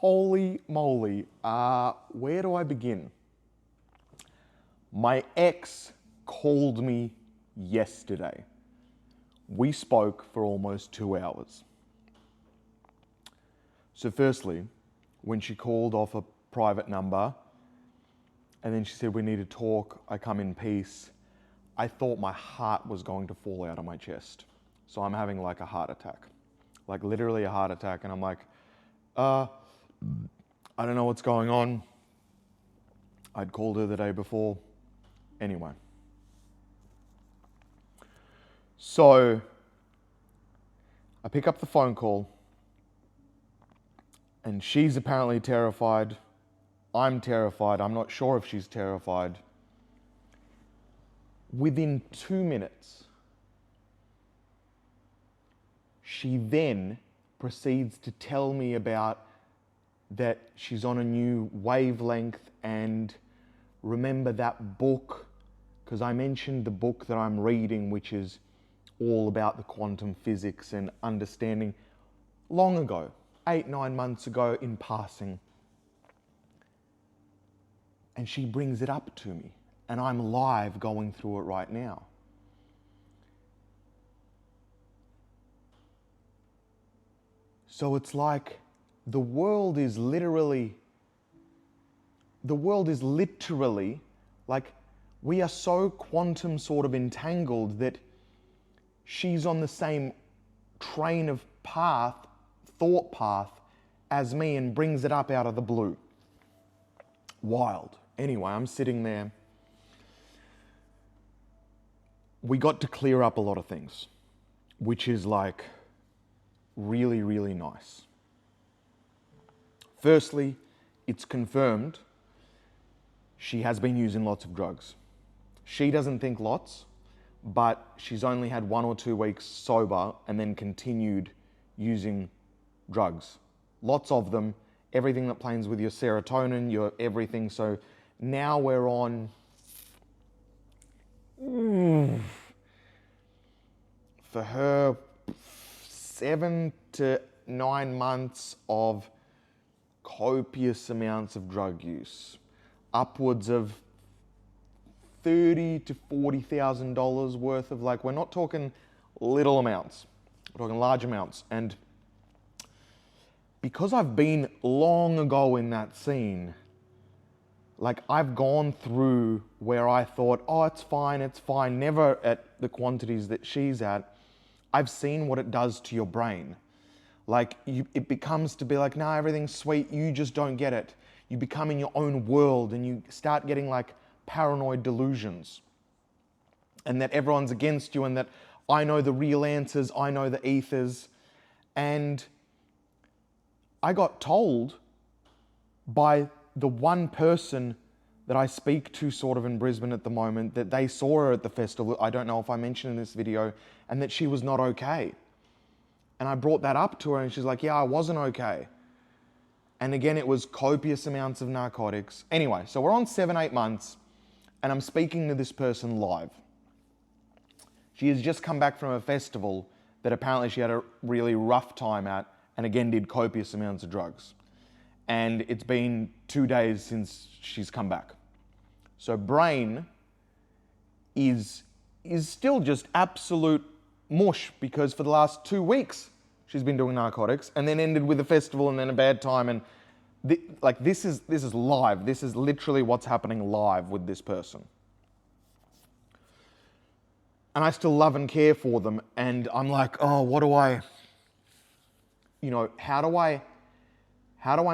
Holy moly. Where do I begin? My ex called me yesterday. We spoke for almost 2 hours. So firstly, when she called off a private number, and then she said, we need to talk, I come in peace, I thought my heart was going to fall out of my chest. So I'm having like a heart attack, like literally a heart attack. And I'm like, I don't know what's going on. I'd called her the day before. Anyway. So I pick up the phone call and she's apparently terrified. I'm terrified. I'm not sure if she's terrified. Within 2 minutes, she then proceeds to tell me about that she's on a new wavelength and remember that book, because I mentioned the book that I'm reading, which is all about the quantum physics and understanding long ago, 8-9 months ago in passing. And she brings it up to me and I'm live going through it right now. So it's like the world is literally like we are so quantum sort of entangled that she's on the same train of path, thought path as me and brings it up out of the blue. Wild. Anyway, I'm sitting there. We got to clear up a lot of things, which is like really, really nice. Firstly, it's confirmed she has been using lots of drugs. She doesn't think lots, but she's only had 1 or 2 weeks sober and then continued using drugs. Lots of them, everything that plays with your serotonin, your everything. So now we're on for her 7 to 9 months of copious amounts of drug use, upwards of $30,000 to $40,000 worth of, like, we're not talking little amounts, we're talking large amounts. And because I've been long ago in that scene, like I've gone through where I thought, oh, it's fine, never at the quantities that she's at. I've seen what it does to your brain. Like it becomes to be like, nah, everything's sweet, you just don't get it. You become in your own world and you start getting like paranoid delusions. And that everyone's against you and that I know the real answers, I know the ethers. And I got told by the one person that I speak to sort of in Brisbane at the moment that they saw her at the festival, I don't know if I mentioned in this video, and that she was not okay. And I brought that up to her and she's like, yeah, I wasn't okay. And again, it was copious amounts of narcotics. Anyway, so we're on 7-8 months and I'm speaking to this person live. She has just come back from a festival that apparently she had a really rough time at and again did copious amounts of drugs. And it's been 2 days since she's come back. So brain is still just absolute mush because for the last 2 weeks she's been doing narcotics and then ended with a festival and then a bad time. And this is live. This is literally what's happening live with this person. And I still love and care for them. And I'm like, oh, what do I, how do I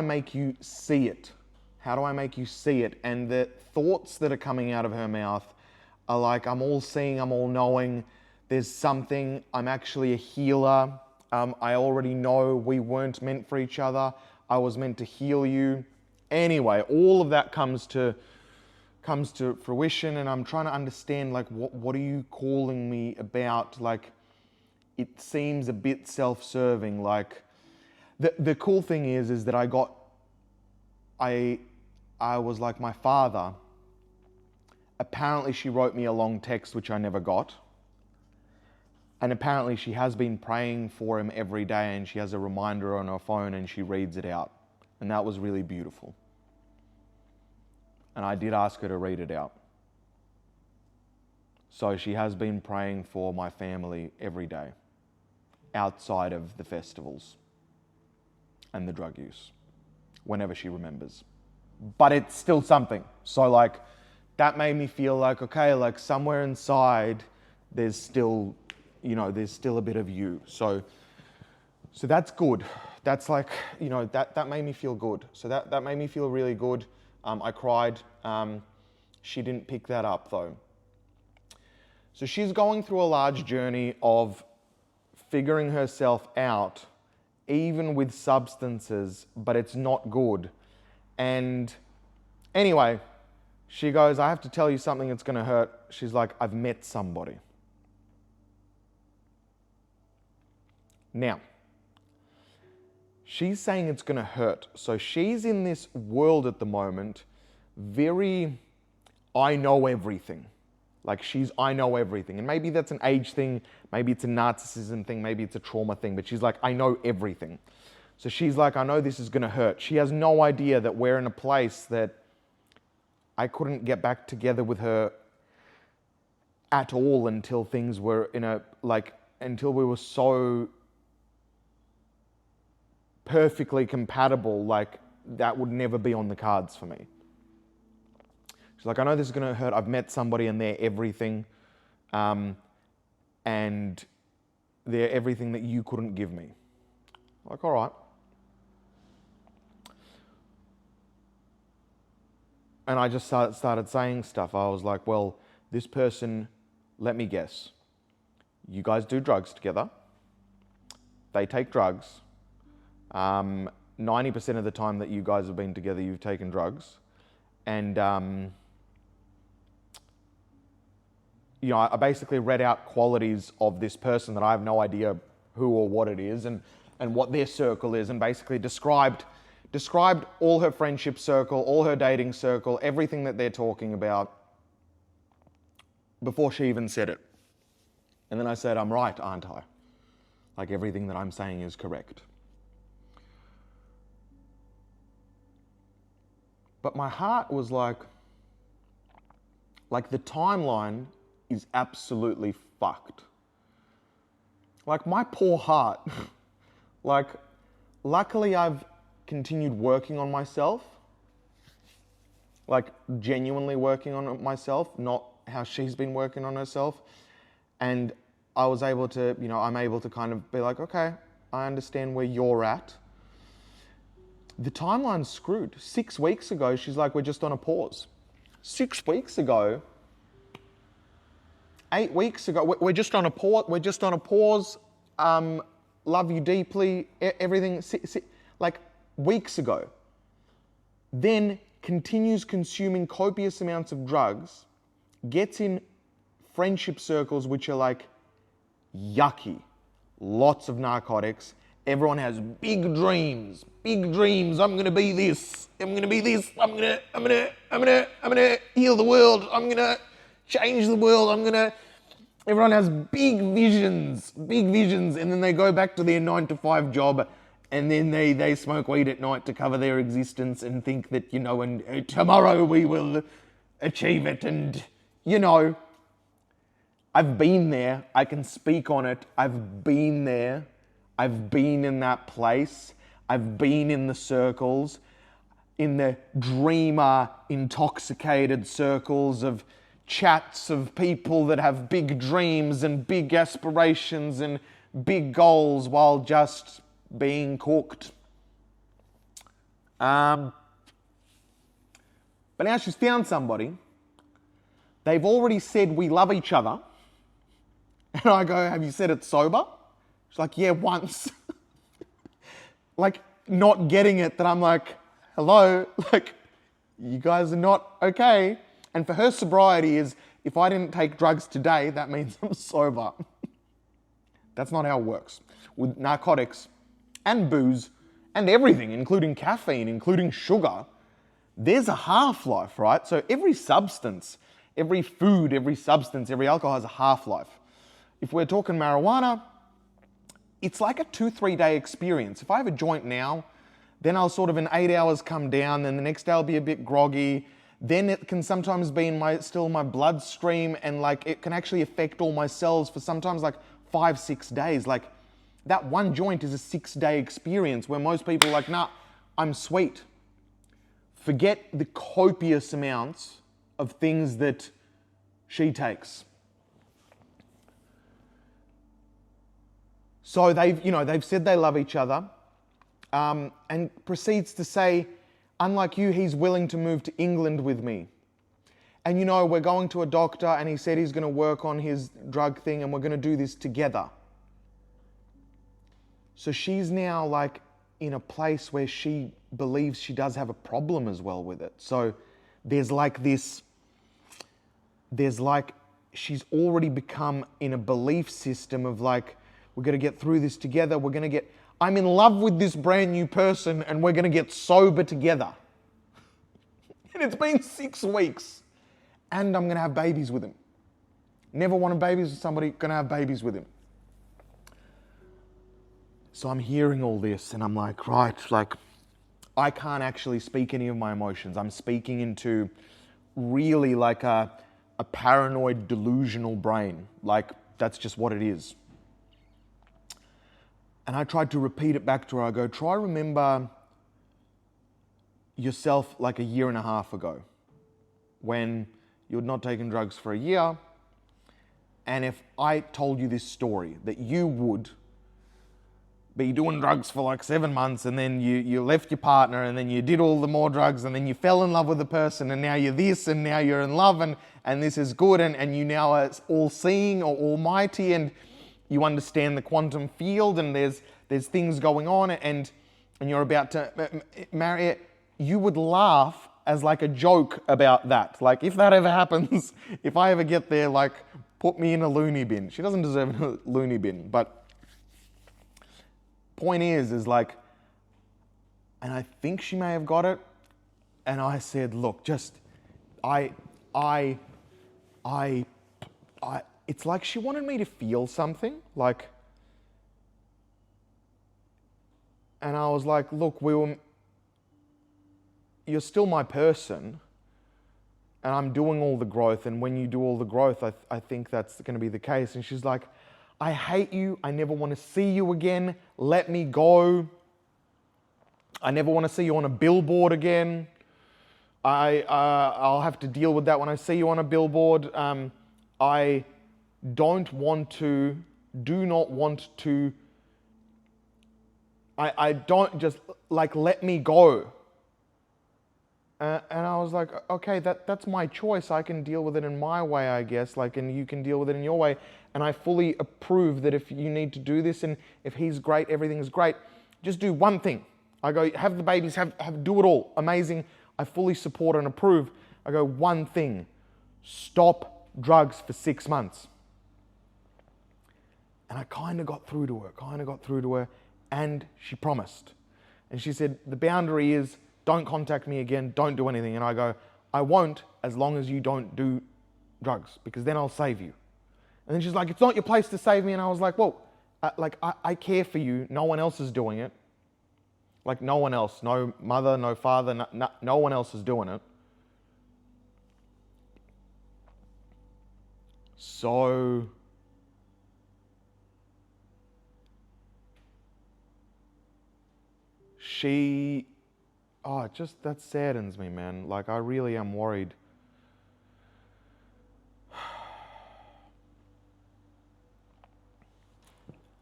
make you see it? How do I make you see it? And the thoughts that are coming out of her mouth are like, I'm all seeing, I'm all knowing. There's something, I'm actually a healer. I already know we weren't meant for each other. I was meant to heal you. Anyway, all of that comes to fruition and I'm trying to understand, like, what are you calling me about? Like, it seems a bit self-serving. Like, the cool thing is that I was like my father. Apparently she wrote me a long text, which I never got. And apparently she has been praying for him every day and she has a reminder on her phone and she reads it out. And that was really beautiful. And I did ask her to read it out. So she has been praying for my family every day, outside of the festivals and the drug use, whenever she remembers. But it's still something. So like, that made me feel like, okay, like somewhere inside, there's still, there's still a bit of you. So that's good. That's like, that made me feel good. So that made me feel really good. I cried. She didn't pick that up though. So she's going through a large journey of figuring herself out, even with substances, but it's not good. And anyway, she goes, I have to tell you something that's going to hurt. She's like, I've met somebody. Now, she's saying it's going to hurt. So she's in this world at the moment, very, I know everything. Like I know everything. And maybe that's an age thing, maybe it's a narcissism thing, maybe it's a trauma thing, but she's like, I know everything. So she's like, I know this is going to hurt. She has no idea that we're in a place that I couldn't get back together with her at all until things were until we were so perfectly compatible, like that would never be on the cards for me. She's like, I know this is going to hurt. I've met somebody and they're everything. And they're everything that you couldn't give me. Like, all right. And I just started saying stuff. I was like, well, this person, let me guess. You guys do drugs together. They take drugs. 90% of the time that you guys have been together, you've taken drugs. And, I basically read out qualities of this person that I have no idea who or what it is and what their circle is, and basically described all her friendship circle, all her dating circle, everything that they're talking about before she even said it. And then I said, I'm right, aren't I? Like everything that I'm saying is correct. But my heart was like the timeline is absolutely fucked. Like my poor heart. Like, luckily I've continued working on myself. Like genuinely working on myself, not how she's been working on herself. And I was able to, I'm able to kind of be like, okay, I understand where you're at. The timeline's screwed. 6 weeks ago, she's like, we're just on a pause. 6 weeks ago, 8 weeks ago, we're just on a pause. We're just on a pause. Love you deeply. Everything, like weeks ago. Then continues consuming copious amounts of drugs, gets in friendship circles which are like yucky, lots of narcotics. Everyone has big dreams. I'm gonna be this. I'm gonna be this. I'm gonna heal the world. I'm gonna change the world. Everyone has big visions, and then they go back to their 9-to-5 job, and then they smoke weed at night to cover their existence and think that, and tomorrow we will achieve it. And, I've been there. I can speak on it. I've been there. I've been in that place. I've been in the circles, in the dreamer, intoxicated circles of chats of people that have big dreams and big aspirations and big goals while just being cooked. But now she's found somebody. They've already said we love each other. And I go, have you said it sober? She's like, yeah, once. Like, not getting it, that I'm like, hello, like, you guys are not okay. And for her, sobriety is, if I didn't take drugs today, that means I'm sober. That's not how it works. With narcotics and booze and everything, including caffeine, including sugar, there's a half-life, right? So every substance, every food, every substance, every alcohol has a half-life. If we're talking marijuana, it's like a 2-3 day experience. If I have a joint now, Then I'll sort of in 8 hours come down, then the next day I'll be a bit groggy. Then it can sometimes be in my bloodstream, and like it can actually affect all my cells for sometimes like 5-6 days. Like that one joint is a 6-day experience where most people are like, nah, I'm sweet. Forget the copious amounts of things that she takes. So they've said they love each other, and proceeds to say, unlike you, he's willing to move to England with me. And we're going to a doctor and he said he's going to work on his drug thing and we're going to do this together. So she's now like in a place where she believes she does have a problem as well with it. So there's like she's already become in a belief system of like, we're going to get through this together. I'm in love with this brand new person and we're going to get sober together. And it's been 6 weeks and I'm going to have babies with him. Never wanted babies with somebody, going to have babies with him. So I'm hearing all this and I'm like, right, like I can't actually speak any of my emotions. I'm speaking into really like a paranoid, delusional brain. Like that's just what it is. And I tried to repeat it back to her. I go, try remember yourself like a year and a half ago when you had not taken drugs for a year. And if I told you this story, that you would be doing drugs for like 7 months and then you left your partner and then you did all the more drugs and then you fell in love with the person and now you're this and now you're in love and this is good and you now are all-seeing or almighty and you understand the quantum field and there's things going on and you're about to marry it, you would laugh as like a joke about that. Like if that ever happens, if I ever get there, like put me in a loony bin. She doesn't deserve a loony bin, but point is like, and I think she may have got it. And I said, look, just, it's like she wanted me to feel something, like, and I was like, look, you're still my person, and I'm doing all the growth, and when you do all the growth, I think that's going to be the case. And she's like, I hate you, I never want to see you again, let me go, I never want to see you on a billboard again, I'll have to deal with that when I see you on a billboard, I do not want to, I don't, just like, let me go. And I was like, okay, that's my choice. I can deal with it in my way, I guess, like, and you can deal with it in your way. And I fully approve that if you need to do this and if he's great, everything's great, just do one thing. I go, have the babies, do it all, amazing. I fully support and approve. I go, one thing, stop drugs for 6 months. And I kind of got through to her, and she promised. And she said, the boundary is, don't contact me again, don't do anything. And I go, I won't as long as you don't do drugs, because then I'll save you. And then she's like, it's not your place to save me. And I was like, well, I care for you, no one else is doing it. Like no one else, no mother, no father, no one else is doing it. So that saddens me, man. Like I really am worried.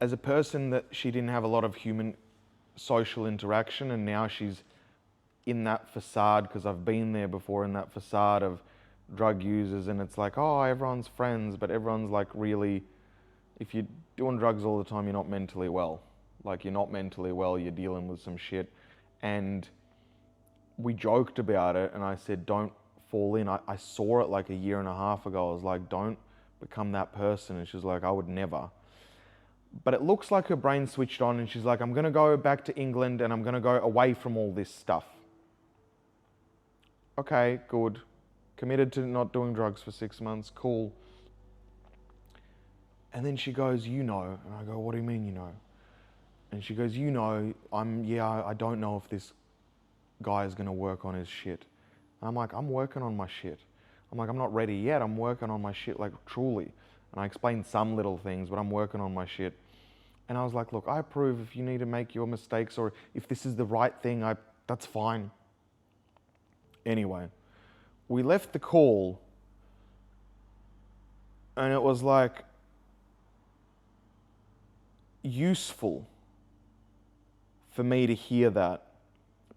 As a person that she didn't have a lot of human social interaction, and now she's in that facade, because I've been there before, in that facade of drug users, and it's like, oh, everyone's friends, but everyone's like, really, if you're doing drugs all the time, you're not mentally well. Like, you're not mentally well, you're dealing with some shit. And we joked about it, and I said, don't fall in. I saw it like a year and a half ago. I was like, don't become that person. And she's like, I would never. But it looks like her brain switched on, and she's like, I'm going to go back to England, and I'm going to go away from all this stuff. Okay, good. Committed to not doing drugs for 6 months, cool. And then she goes, you know. And I go, what do you mean you know? And she goes, I don't know if this guy is going to work on his shit. And I'm like, I'm working on my shit. I'm like, I'm not ready yet. I'm working on my shit, like truly. And I explained some little things, but I'm working on my shit. And I was like, look, I approve if you need to make your mistakes or if this is the right thing, that's fine. Anyway, we left the call and it was like useful for me to hear that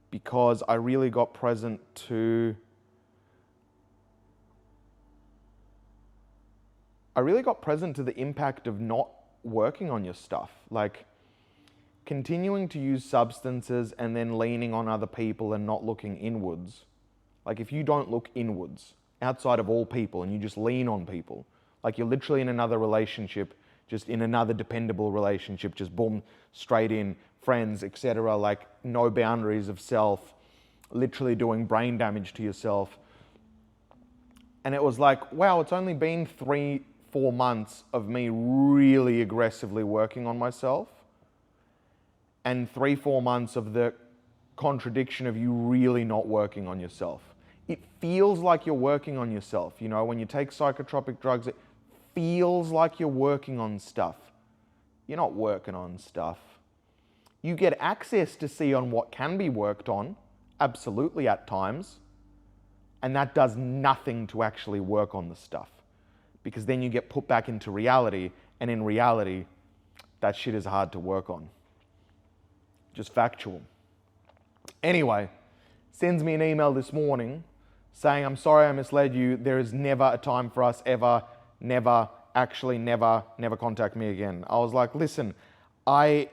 because I really got present to the impact of not working on your stuff. Like continuing to use substances and then leaning on other people and not looking inwards. Like if you don't look inwards outside of all people and you just lean on people, like you're literally in another relationship, just in another dependable relationship, just boom, straight in, friends, etc., like no boundaries of self, literally doing brain damage to yourself. And it was like, wow, it's only been 3-4 months of me really aggressively working on myself and 3-4 months of the contradiction of you really not working on yourself. It feels like you're working on yourself. You know, when you take psychotropic drugs, it feels like you're working on stuff. You're not working on stuff. You get access to see on what can be worked on, absolutely at times, and that does nothing to actually work on the stuff. Because then you get put back into reality, and in reality, that shit is hard to work on. Just factual. Anyway, sends me an email this morning saying, I'm sorry I misled you. There is never a time for us ever, never contact me again. I was like, listen, I'm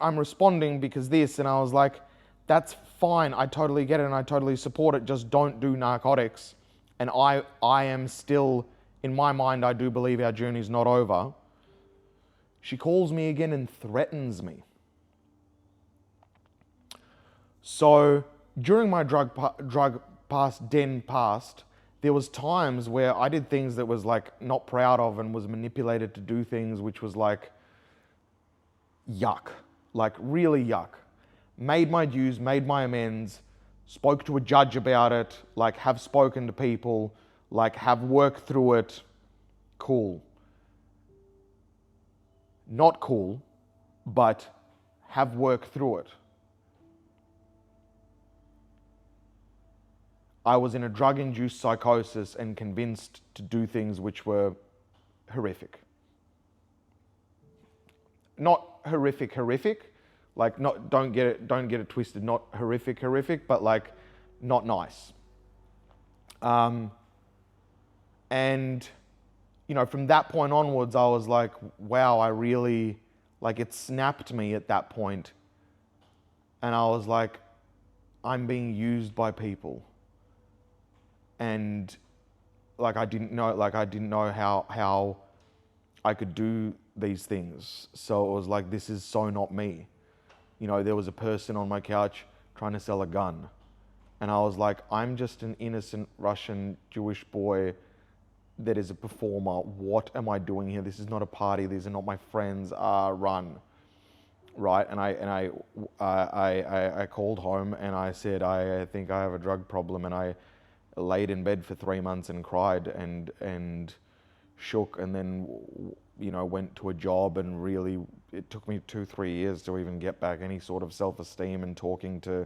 responding because this, and I was like, that's fine. I totally get it and I totally support it. Just don't do narcotics. And I am still, in my mind, I do believe our journey's not over. She calls me again and threatens me. So during my drug past, there was times where I did things that was like not proud of and was manipulated to do things which was like yuck, like really yuck. Made my dues, made my amends, spoke to a judge about it, like have spoken to people, like have worked through it. Cool. Not cool, but have worked through it. I was in a drug-induced psychosis and convinced to do things which were horrific. Not horrific, like not don't get it twisted, not horrific, but like not nice. And you know, from that point onwards, I was like, wow, I really, like it snapped me at that point. And I was like, I'm being used by people. And like I didn't know how I could do these things. So it was like, this is so not me. You know, there was a person on my couch trying to sell a gun. And I was like, I'm just an innocent Russian Jewish boy that is a performer. What am I doing here? This is not a party. These are not my friends. Run. Right? And I called home and I said, I think I have a drug problem, and I laid in bed for 3 months and cried and shook, and then, you know, went to a job, and really it took me 2-3 years to even get back any sort of self-esteem, and talking to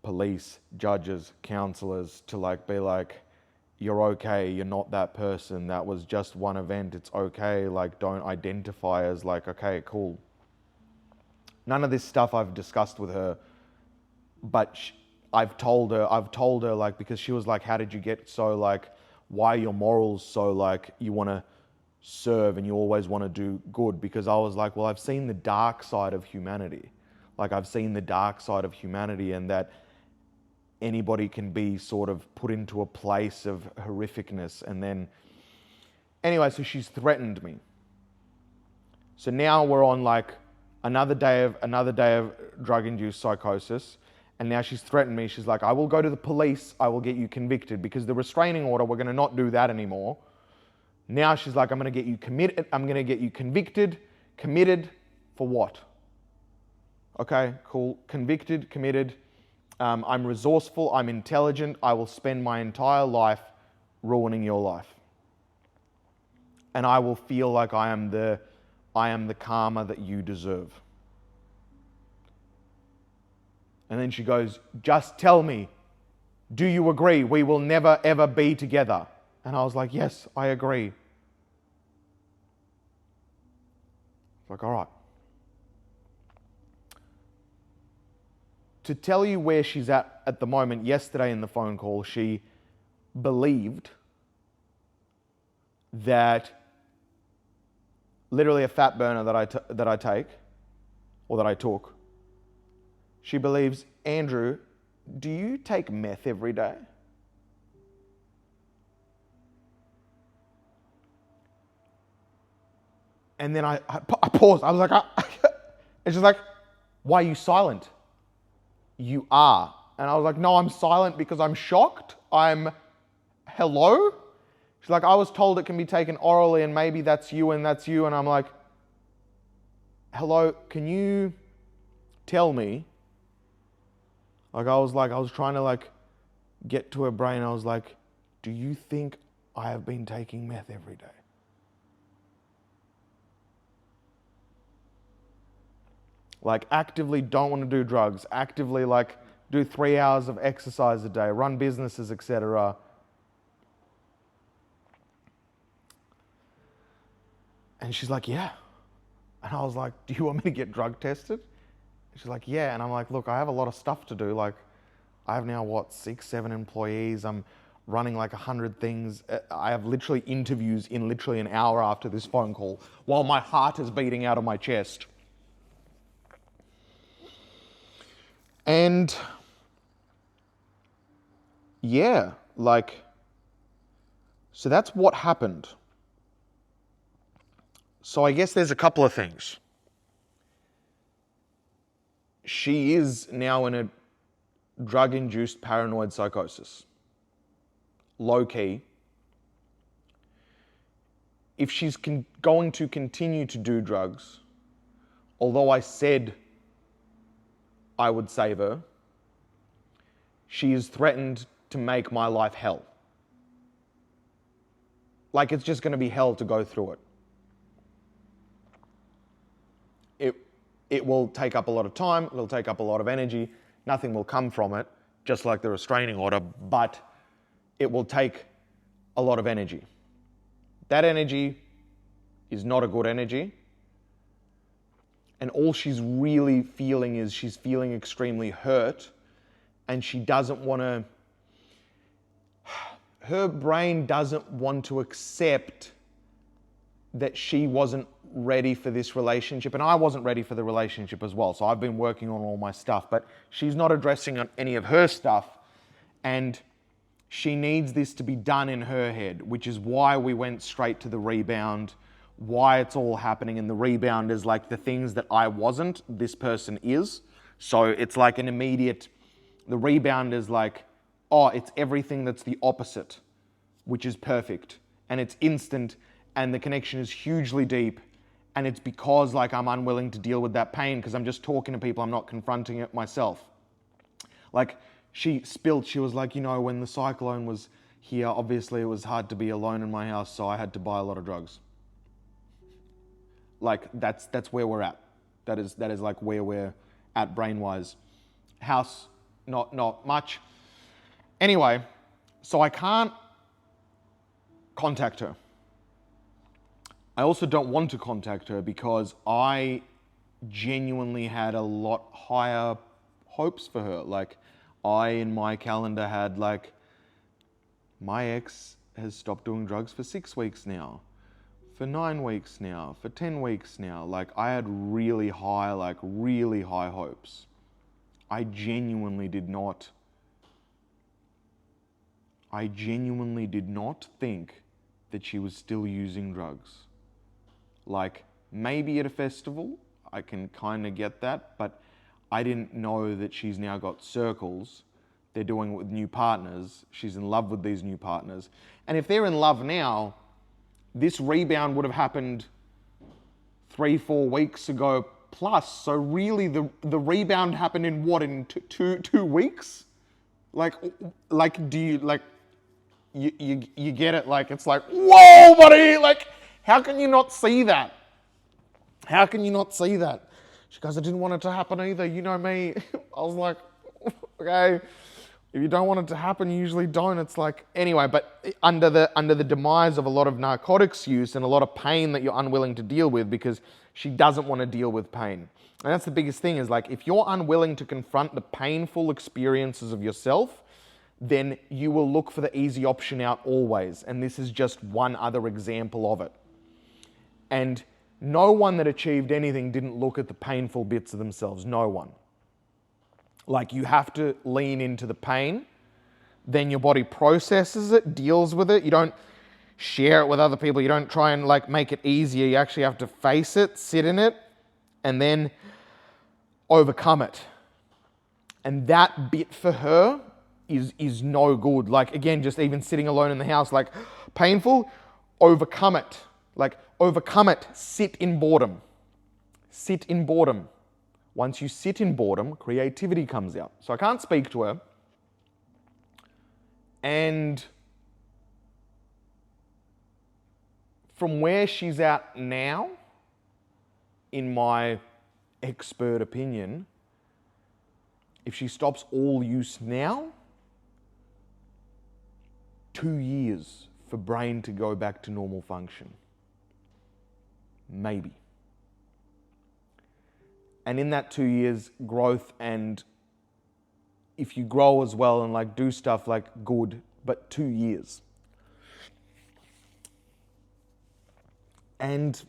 police, judges, counselors to like be like, you're okay, you're not that person, that was just one event, it's okay, like don't identify as like, okay, cool. None of this stuff I've discussed with her, but I've told her like, because she was like, how did you get so like, why are your morals so like, you want to serve and you always want to do good? Because I was like, well, I've seen the dark side of humanity. Like I've seen the dark side of humanity, and that anybody can be sort of put into a place of horrificness. And then, anyway, so she's threatened me. So now we're on like another day of drug-induced psychosis. And now she's threatened me. She's like, I will go to the police. I will get you convicted, because the restraining order, we're going to not do that anymore. Now she's like, I'm going to get you committed. I'm going to get you convicted. Committed for what? Okay, cool. Convicted, committed. I'm resourceful, I'm intelligent, I will spend my entire life ruining your life. And I will feel like I am the karma that you deserve. And then she goes, just tell me, do you agree we will never ever be together? And I was like, yes, I agree. It's like, all right. To tell you where she's at the moment, yesterday in the phone call, she believed that literally a fat burner that I take, or that I took, she believes, Andrew, do you take meth every day? And then I paused. I was like, and she's like, why are you silent? You are. And I was like, no, I'm silent because I'm shocked. Hello? She's like, I was told it can be taken orally and maybe that's you and that's you. And I'm like, hello, can you tell me? I was trying to get to her brain. I was like, do you think I have been taking meth every day? Actively don't want to do drugs, actively do 3 hours of exercise a day, run businesses, etc. And she's like, yeah. And I was like, do you want me to get drug tested? She's like, yeah. And I'm like, look, I have a lot of stuff to do. I have now, 6, 7 employees. I'm running 100 things. I have literally interviews in literally an hour after this phone call while my heart is beating out of my chest. And yeah, so that's what happened. So I guess there's a couple of things. She is now in a drug-induced paranoid psychosis. Low key. If she's going to continue to do drugs, although I said I would save her, she is threatened to make my life hell. It's just going to be hell to go through it. It will take up a lot of time, it'll take up a lot of energy, nothing will come from it, just like the restraining order, but it will take a lot of energy. That energy is not a good energy. And all she's really feeling is she's feeling extremely hurt, and she doesn't want to, her brain doesn't want to accept that she wasn't ready for this relationship, and I wasn't ready for the relationship as well. So I've been working on all my stuff, but she's not addressing any of her stuff, and she needs this to be done in her head, which is why we went straight to the rebound, why it's all happening. And the rebound is the things that I wasn't, this person is. So it's an immediate, the rebound is it's everything that's the opposite, which is perfect. And it's instant, and the connection is hugely deep. And it's because I'm unwilling to deal with that pain because I'm just talking to people, I'm not confronting it myself. She spilled, she was like, when the cyclone was here, obviously it was hard to be alone in my house, so I had to buy a lot of drugs. That's where we're at. That is where we're at brain-wise. House, not much. Anyway, so I can't contact her. I also don't want to contact her because I genuinely had a lot higher hopes for her. I, in my calendar, had my ex has stopped doing drugs for 6 weeks now, for 9 weeks now, for 10 weeks now. I had really high hopes. I genuinely did not think that she was still using drugs. Maybe at a festival, I can kind of get that, but I didn't know that she's now got circles. They're doing it with new partners. She's in love with these new partners. And if they're in love now, this rebound would have happened 3-4 weeks ago plus. So really the rebound happened in what, in two weeks? Like do you, like, you get it? Like, it's like, whoa, buddy, like, how can you not see that? How can you not see that? She goes, I didn't want it to happen either. You know me. I was like, okay, if you don't want it to happen, you usually don't. It's like, anyway, but under the demise of a lot of narcotics use and a lot of pain that you're unwilling to deal with, because she doesn't want to deal with pain. And that's the biggest thing, is like, if you're unwilling to confront the painful experiences of yourself, then you will look for the easy option out always. And this is just one other example of it. And no one that achieved anything didn't look at the painful bits of themselves. No one. Like, you have to lean into the pain, then your body processes it, deals with it. You don't share it with other people. You don't try and like make it easier. You actually have to face it, sit in it, and then overcome it. And that bit for her is no good. Like, again, just even sitting alone in the house, like, painful, overcome it. Like, overcome it, sit in boredom. Sit in boredom. Once you sit in boredom, creativity comes out. So I can't speak to her. And from where she's at now, in my expert opinion, if she stops all use now, 2 years for brain to go back to normal function. Maybe. And in that 2 years, growth, and if you grow as well and like do stuff, like, good, but 2 years. And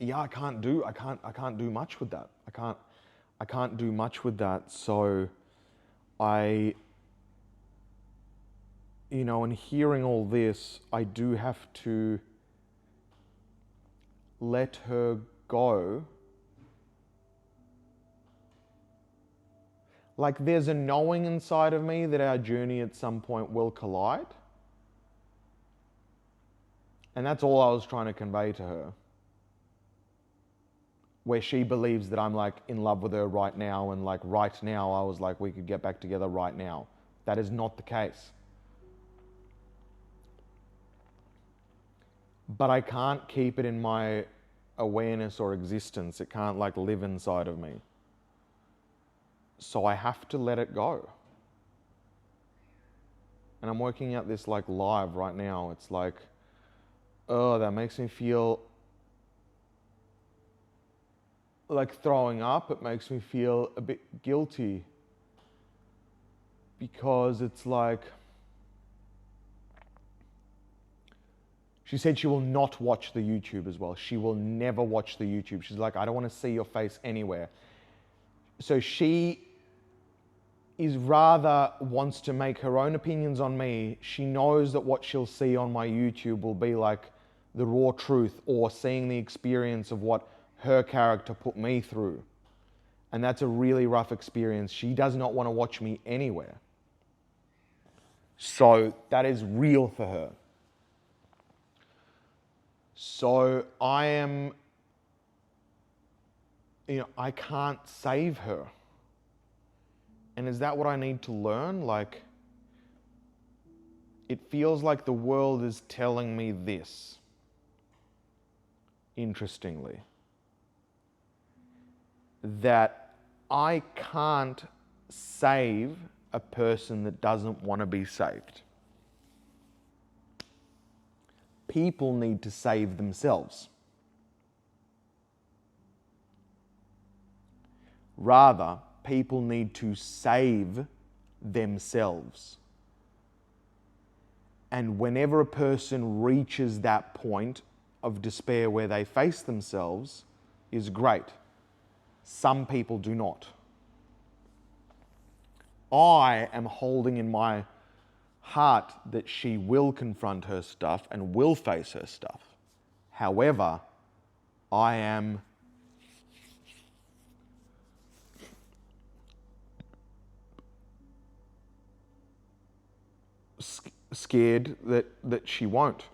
yeah, I can't do much with that. I can't do much with that. So and hearing all this, I do have to let her go. Like, there's a knowing inside of me that our journey at some point will collide. And that's all I was trying to convey to her. Where she believes that I'm like in love with her right now, and like right now I was like, we could get back together right now. That is not the case. But I can't keep it in my awareness or existence. It can't like live inside of me. So I have to let it go. And I'm working out this like live right now. It's like, oh, that makes me feel like throwing up. It makes me feel a bit guilty, because it's like, she said she will not watch the YouTube as well. She will never watch the YouTube. She's like, I don't want to see your face anywhere. So she is rather wants to make her own opinions on me. She knows that what she'll see on my YouTube will be like the raw truth, or seeing the experience of what her character put me through. And that's a really rough experience. She does not want to watch me anywhere. So that is real for her. So I am, I can't save her. And is that what I need to learn? Like, it feels like the world is telling me this, interestingly, that I can't save a person that doesn't want to be saved. People need to save themselves. Rather, people need to save themselves. And whenever a person reaches that point of despair where they face themselves, is great. Some people do not. I am holding in my heart that she will confront her stuff and will face her stuff. However, I am scared that she won't.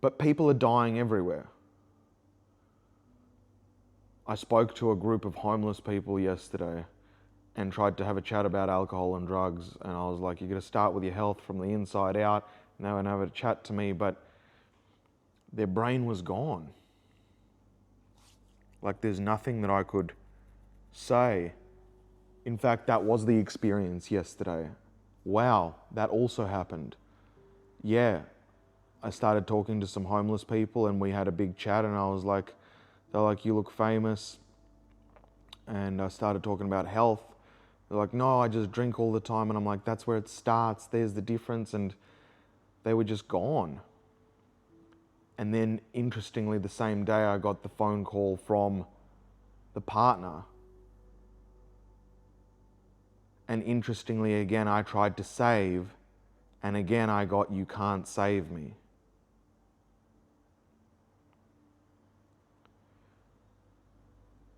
But people are dying everywhere. I spoke to a group of homeless people yesterday and tried to have a chat about alcohol and drugs. And I was like, you're going to start with your health from the inside out. And they were having a chat to me, but their brain was gone. Like there's nothing that I could say. In fact, that was the experience yesterday. Wow, that also happened. Yeah, I started talking to some homeless people and we had a big chat and I was like, they're like, you look famous. And I started talking about health. They're like, no, I just drink all the time. And I'm like, that's where it starts. There's the difference. And they were just gone. And then interestingly, the same day I got the phone call from the partner. And interestingly, again, I tried to save. And again, I got, you can't save me.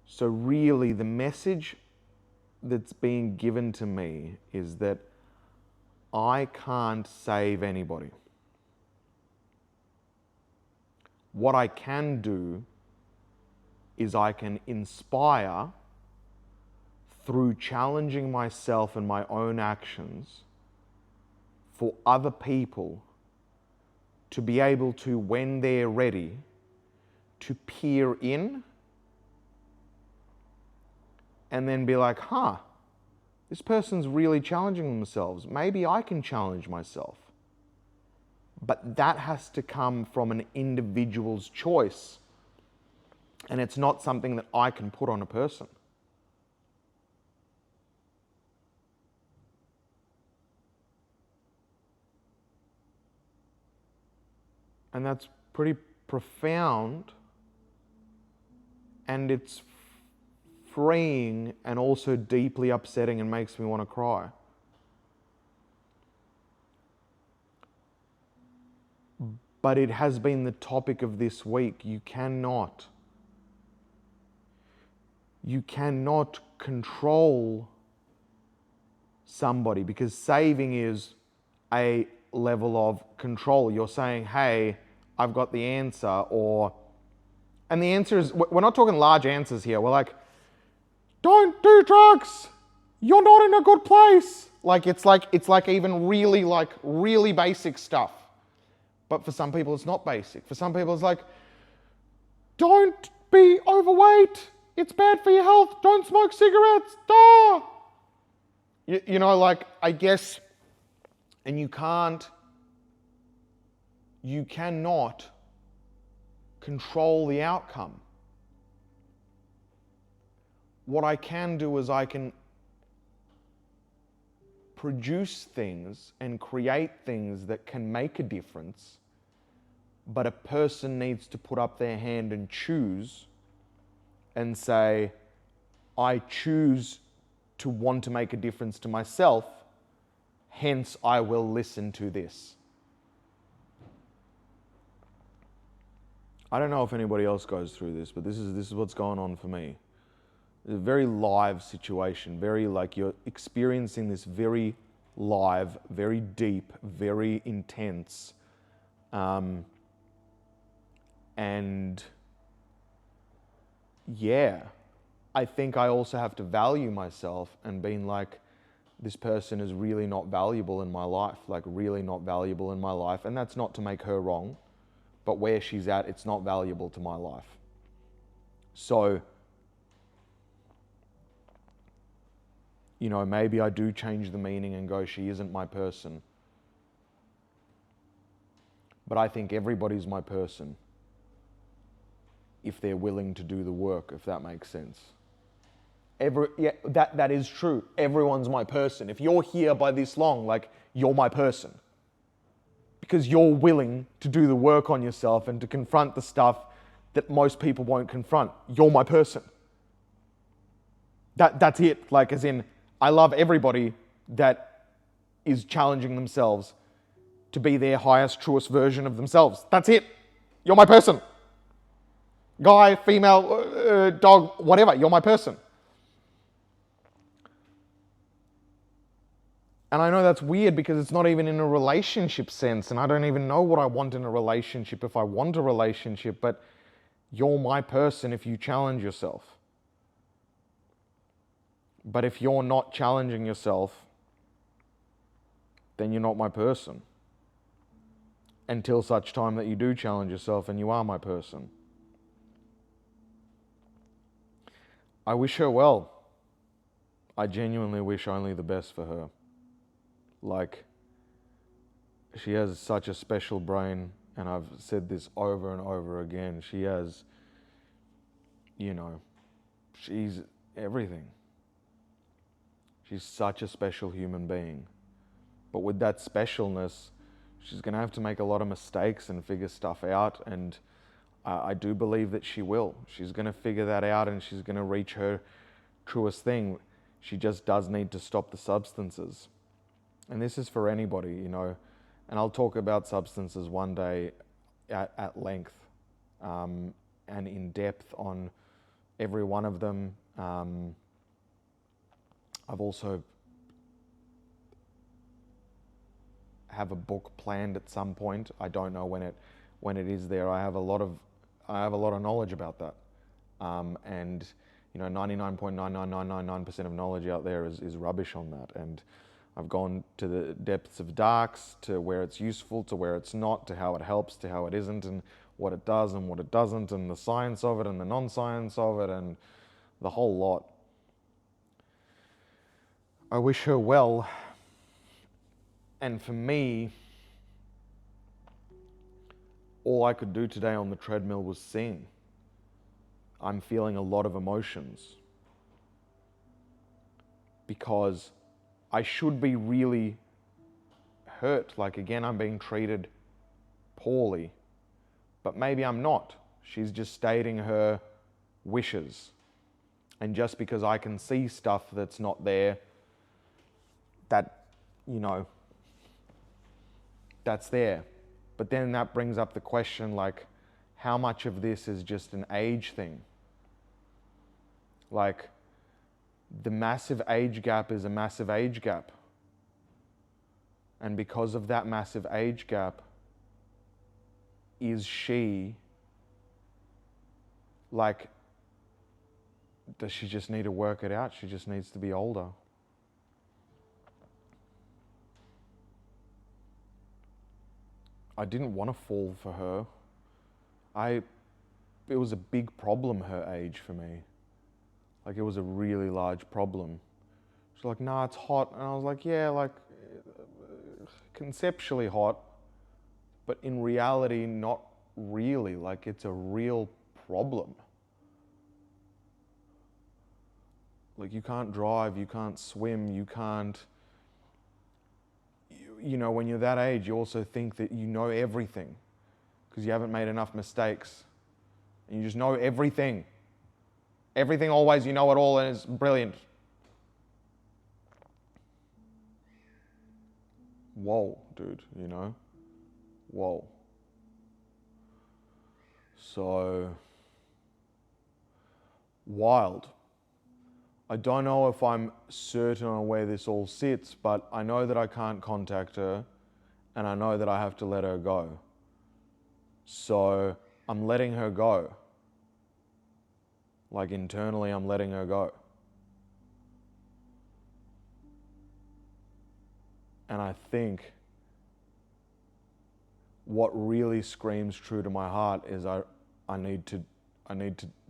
So really, the message that's being given to me is that I can't save anybody. What I can do is I can inspire through challenging myself and my own actions for other people to be able to, when they're ready, to peer in and then be like, this person's really challenging themselves. Maybe I can challenge myself. But that has to come from an individual's choice. And it's not something that I can put on a person. And that's pretty profound. And it's freeing and also deeply upsetting and makes me want to cry. But it has been the topic of this week. You cannot control somebody because saving is a level of control. You're saying, hey, I've got the answer, and the answer is, we're not talking large answers here. We're like, don't do drugs. You're not in a good place. It's like even really basic stuff. But for some people, it's not basic. For some people, it's like, don't be overweight. It's bad for your health. Don't smoke cigarettes. Duh. I guess, and you cannot control the outcome. What I can do is I can produce things and create things that can make a difference, but a person needs to put up their hand and choose and say, I choose to want to make a difference to myself, hence I will listen to this. I don't know if anybody else goes through this, but this is what's going on for me. It's a very live situation, very like you're experiencing this very live, very deep, very intense. And yeah, I think I also have to value myself and being like, this person is really not valuable in my life, really not valuable in my life. And that's not to make her wrong, but where she's at, it's not valuable to my life. So, maybe I do change the meaning and go, she isn't my person. But I think everybody's my person if they're willing to do the work, if that makes sense. That is true. Everyone's my person. If you're here by this long, you're my person. Because you're willing to do the work on yourself and to confront the stuff that most people won't confront. You're my person. That's it. As in, I love everybody that is challenging themselves to be their highest, truest version of themselves. That's it. You're my person. Guy, female, dog, whatever. You're my person. And I know that's weird because it's not even in a relationship sense, and I don't even know what I want in a relationship if I want a relationship, but you're my person if you challenge yourself. But if you're not challenging yourself, then you're not my person. Until such time that you do challenge yourself and you are my person. I wish her well. I genuinely wish only the best for her. Like, she has such a special brain, and I've said this over and over again. She has, she's everything. She's such a special human being. But with that specialness, she's going to have to make a lot of mistakes and figure stuff out, and I do believe that she will. She's going to figure that out, and she's going to reach her truest thing. She just does need to stop the substances. And this is for anybody, and I'll talk about substances one day at length and in depth on every one of them. I've also have a book planned at some point. I don't know when it is there. I have a lot of knowledge about that, and 99.99999% of knowledge out there is rubbish on that. And I've gone to the depths of darks, to where it's useful, to where it's not, to how it helps, to how it isn't, and what it does and what it doesn't, and the science of it and the non-science of it, and the whole lot. I wish her well. And for me, all I could do today on the treadmill was sing. I'm feeling a lot of emotions because I should be really hurt. Like, again, I'm being treated poorly, but maybe I'm not. She's just stating her wishes. And just because I can see stuff that's not there, that's there. But then that brings up the question, like, how much of this is just an age thing? Like, the massive age gap is a massive age gap. And because of that massive age gap, is she, like, does she just need to work it out? She just needs to be older. I didn't want to fall for her. It was a big problem, her age, for me. Like, it was a really large problem. She's like, nah, it's hot. And I was like, yeah, like, conceptually hot, but in reality, not really. Like, it's a real problem. Like, you can't drive, you can't swim, you can't... when you're that age, you also think that you know everything because you haven't made enough mistakes. And you just know everything. Everything always, you know it all, and it's brilliant. Whoa, dude, Whoa. So, wild. I don't know if I'm certain on where this all sits, but I know that I can't contact her, and I know that I have to let her go. So I'm letting her go. Like, internally, I'm letting her go. And I think what really screams true to my heart is I need to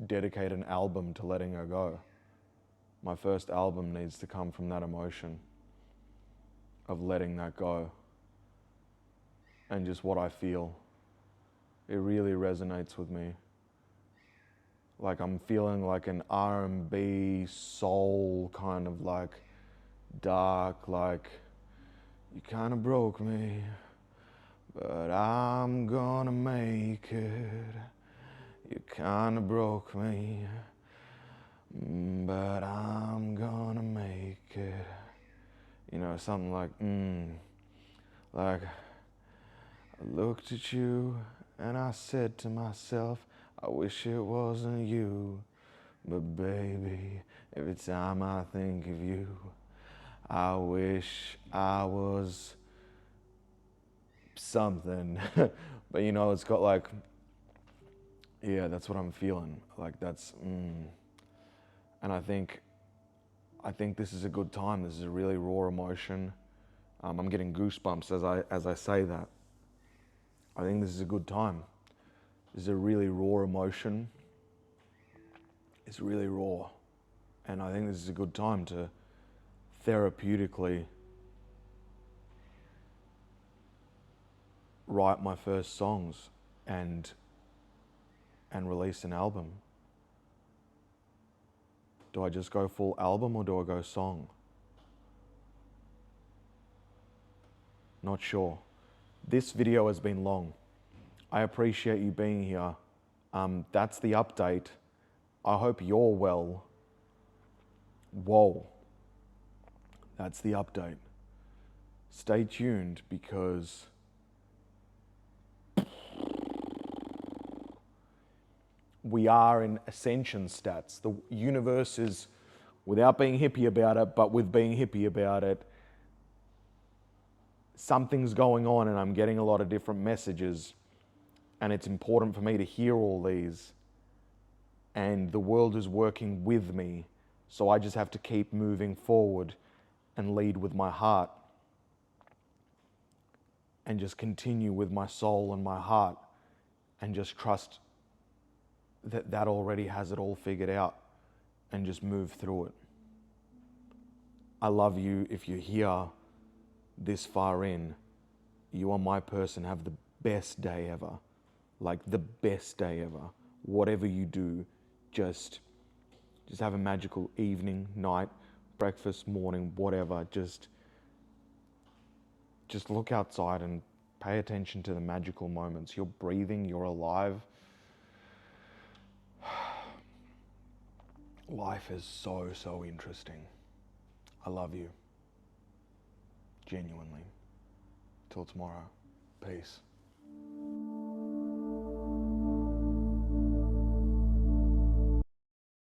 dedicate an album to letting her go. My first album needs to come from that emotion of letting that go and just what I feel. It really resonates with me. Like, I'm feeling like an R&B soul kind of, like, dark, like, you kind of broke me, but I'm gonna make it. You kind of broke me, but I'm gonna make it. Something like, like, I looked at you and I said to myself, I wish it wasn't you, but baby, every time I think of you, I wish I was something. But you know, it's got like, yeah, that's what I'm feeling. Like that's, and I think this is a good time. This is a really raw emotion. I'm getting goosebumps as I say that. I think this is a good time. This is a really raw emotion. It's really raw. And I think this is a good time to therapeutically write my first songs and release an album. Do I just go full album or do I go song? Not sure. This video has been long. I appreciate you being here. That's the update. I hope you're well. Whoa. That's the update. Stay tuned because we are in ascension stats. The universe is, without being hippie about it, but with being hippie about it, something's going on and I'm getting a lot of different messages, and it's important for me to hear all these, and the world is working with me, so I just have to keep moving forward and lead with my heart and just continue with my soul and my heart and just trust that already has it all figured out and just move through it. I love you if you're here this far in. You are my person. Have the best day ever. Like the best day ever. Whatever you do, just have a magical evening, night, breakfast, morning, whatever. Just look outside and pay attention to the magical moments. You're breathing, you're alive. Life is so interesting. I love you. Genuinely. Till tomorrow. Peace.